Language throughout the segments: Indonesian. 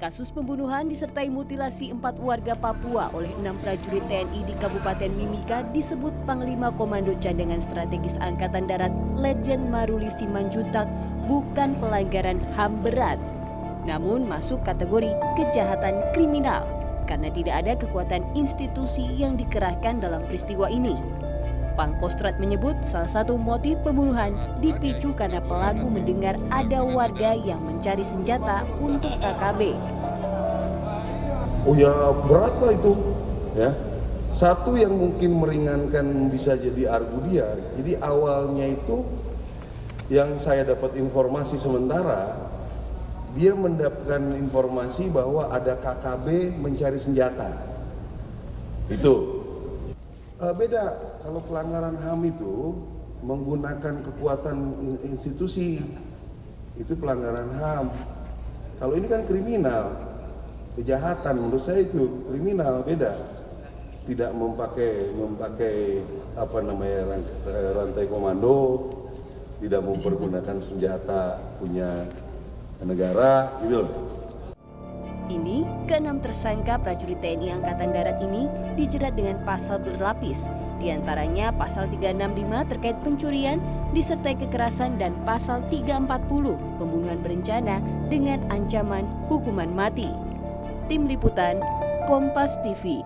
Kasus pembunuhan disertai mutilasi 4 warga Papua oleh 6 prajurit TNI di Kabupaten Mimika disebut Panglima Komando Cadangan Strategis Angkatan Darat Letjen Maruli Simanjuntak bukan pelanggaran HAM berat, namun masuk kategori kejahatan kriminal karena tidak ada kekuatan institusi yang dikerahkan dalam peristiwa ini. Pangkostrat menyebut salah satu motif pembunuhan dipicu karena pelaku mendengar ada warga yang mencari senjata untuk KKB. Oh ya berat lah itu, ya. Satu yang mungkin meringankan bisa jadi argu dia. Jadi awalnya itu yang saya dapat informasi sementara, dia mendapatkan informasi bahwa ada KKB mencari senjata. Itu. Beda, kalau pelanggaran HAM itu menggunakan kekuatan institusi, itu pelanggaran HAM. Kalau ini kan kriminal, kejahatan, menurut saya itu kriminal, beda. Tidak memakai rantai komando, tidak mempergunakan senjata punya negara, gitu loh. Ini, ke-6 tersangka prajurit TNI Angkatan Darat ini dijerat dengan pasal berlapis, diantaranya pasal 365 terkait pencurian disertai kekerasan dan pasal 340 pembunuhan berencana dengan ancaman hukuman mati. Tim Liputan, Kompas TV.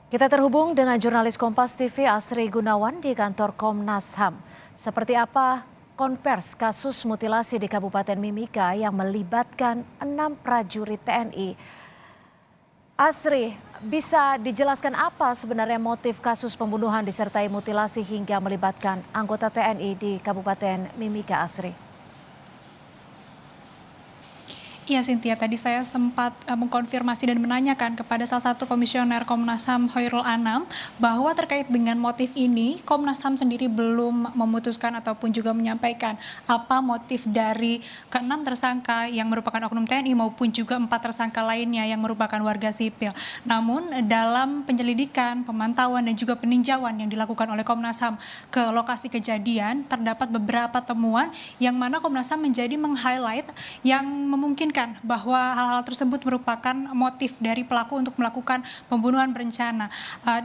Kita terhubung dengan jurnalis Kompas TV Asri Gunawan di kantor Komnas HAM. Seperti apa konvers kasus mutilasi di Kabupaten Mimika yang melibatkan 6 prajurit TNI. Asri, bisa dijelaskan apa sebenarnya motif kasus pembunuhan disertai mutilasi hingga melibatkan anggota TNI di Kabupaten Mimika, Asri? Iya Cynthia, tadi saya sempat mengkonfirmasi dan menanyakan kepada salah satu komisioner Komnas HAM Hoirul Anam bahwa terkait dengan motif ini Komnas HAM sendiri belum memutuskan ataupun juga menyampaikan apa motif dari ke-6 tersangka yang merupakan oknum TNI maupun juga 4 tersangka lainnya yang merupakan warga sipil. Namun dalam penyelidikan, pemantauan dan juga peninjauan yang dilakukan oleh Komnas HAM ke lokasi kejadian terdapat beberapa temuan yang mana Komnas HAM menjadi meng-highlight yang memungkinkan bahwa hal-hal tersebut merupakan motif dari pelaku untuk melakukan pembunuhan berencana.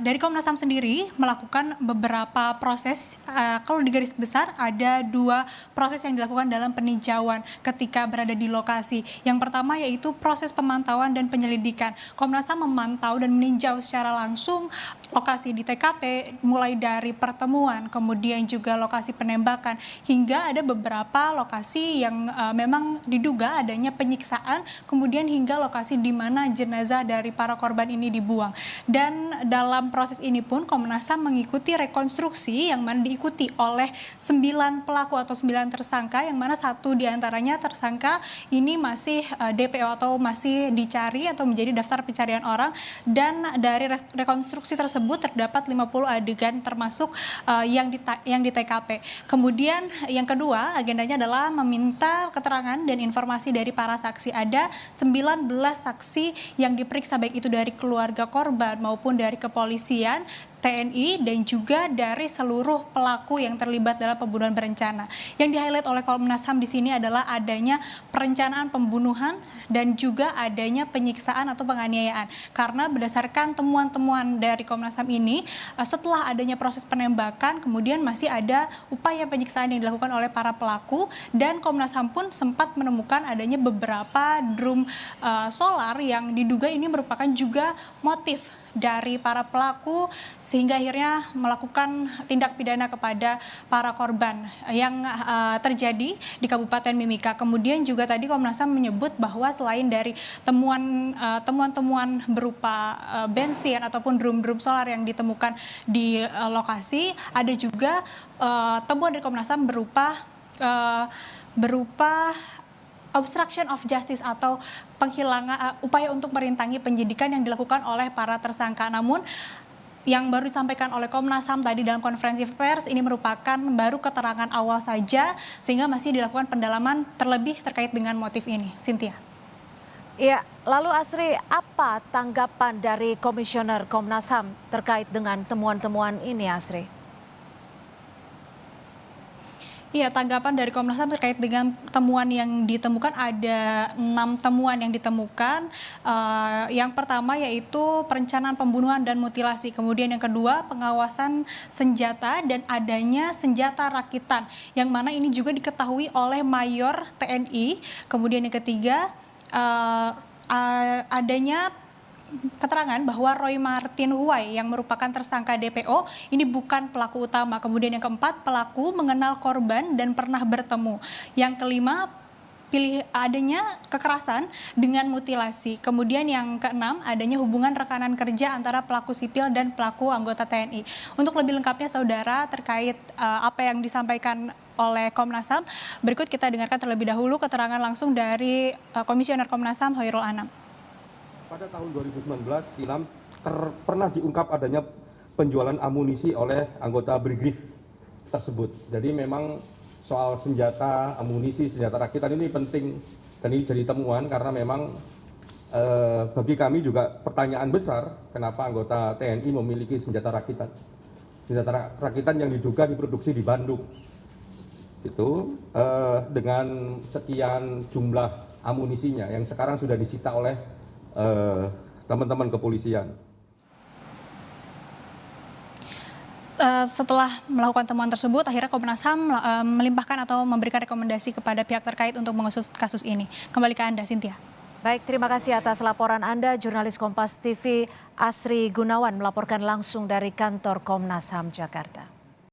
Dari Komnas HAM sendiri melakukan beberapa proses, kalau di garis besar ada 2 proses yang dilakukan dalam peninjauan ketika berada di lokasi. Yang pertama yaitu proses pemantauan dan penyelidikan. Komnas HAM memantau dan meninjau secara langsung lokasi di TKP mulai dari pertemuan, kemudian juga lokasi penembakan, hingga ada beberapa lokasi yang memang diduga adanya penyiksaan, kemudian hingga lokasi di mana jenazah dari para korban ini dibuang. Dan dalam proses ini pun Komnas HAM mengikuti rekonstruksi yang mana diikuti oleh 9 pelaku atau 9 tersangka, yang mana 1 diantaranya tersangka ini masih DPO atau masih dicari atau menjadi daftar pencarian orang, dan dari rekonstruksi tersebut terdapat 50 adegan termasuk yang di TKP. Kemudian yang kedua agendanya adalah meminta keterangan dan informasi dari para saksi. Ada 19 saksi yang diperiksa baik itu dari keluarga korban maupun dari kepolisian, TNI, dan juga dari seluruh pelaku yang terlibat dalam pembunuhan berencana. Yang di-highlight oleh Komnas HAM di sini adalah adanya perencanaan pembunuhan dan juga adanya penyiksaan atau penganiayaan. Karena berdasarkan temuan-temuan dari Komnas HAM ini, setelah adanya proses penembakan, kemudian masih ada upaya penyiksaan yang dilakukan oleh para pelaku, dan Komnas HAM pun sempat menemukan adanya beberapa drum solar yang diduga ini merupakan juga motif dari para pelaku sehingga akhirnya melakukan tindak pidana kepada para korban yang terjadi di Kabupaten Mimika. Kemudian juga tadi Komnas HAM menyebut bahwa selain dari temuan-temuan berupa bensin ataupun drum solar yang ditemukan di lokasi, ada juga temuan dari Komnas HAM berupa obstruction of justice atau penghilangan upaya untuk merintangi penyidikan yang dilakukan oleh para tersangka. Namun yang baru disampaikan oleh Komnas HAM tadi dalam konferensi pers ini merupakan baru keterangan awal saja, sehingga masih dilakukan pendalaman terlebih terkait dengan motif ini. Cynthia. Ya, lalu Asri, apa tanggapan dari Komisioner Komnas HAM terkait dengan temuan-temuan ini, Asri? Iya, tanggapan dari Komnas HAM terkait dengan temuan yang ditemukan, ada 6 temuan yang ditemukan. Yang pertama yaitu perencanaan pembunuhan dan mutilasi. Kemudian yang kedua pengawasan senjata dan adanya senjata rakitan. Yang mana ini juga diketahui oleh Mayor TNI. Kemudian yang ketiga adanya keterangan bahwa Roy Martin Huai yang merupakan tersangka DPO ini bukan pelaku utama. Kemudian yang keempat, pelaku mengenal korban dan pernah bertemu. Yang kelima, adanya kekerasan dengan mutilasi. Kemudian yang keenam, adanya hubungan rekanan kerja antara pelaku sipil dan pelaku anggota TNI. Untuk lebih lengkapnya saudara terkait apa yang disampaikan oleh Komnas HAM, berikut kita dengarkan terlebih dahulu keterangan langsung dari Komisioner Komnas HAM Hoirul Anam. Pada tahun 2019 silam pernah diungkap adanya penjualan amunisi oleh anggota Brigif tersebut. Jadi memang soal senjata, amunisi, senjata rakitan ini penting dan ini jadi temuan karena memang bagi kami juga pertanyaan besar kenapa anggota TNI memiliki senjata rakitan. Senjata rakitan yang diduga diproduksi di Bandung. Gitu, dengan sekian jumlah amunisinya yang sekarang sudah disita oleh teman-teman kepolisian. Setelah melakukan temuan tersebut, akhirnya Komnas HAM melimpahkan atau memberikan rekomendasi kepada pihak terkait untuk mengusut kasus ini. Kembali ke Anda, Cynthia. Baik, terima kasih atas laporan Anda, jurnalis Kompas TV Asri Gunawan melaporkan langsung dari kantor Komnas HAM Jakarta.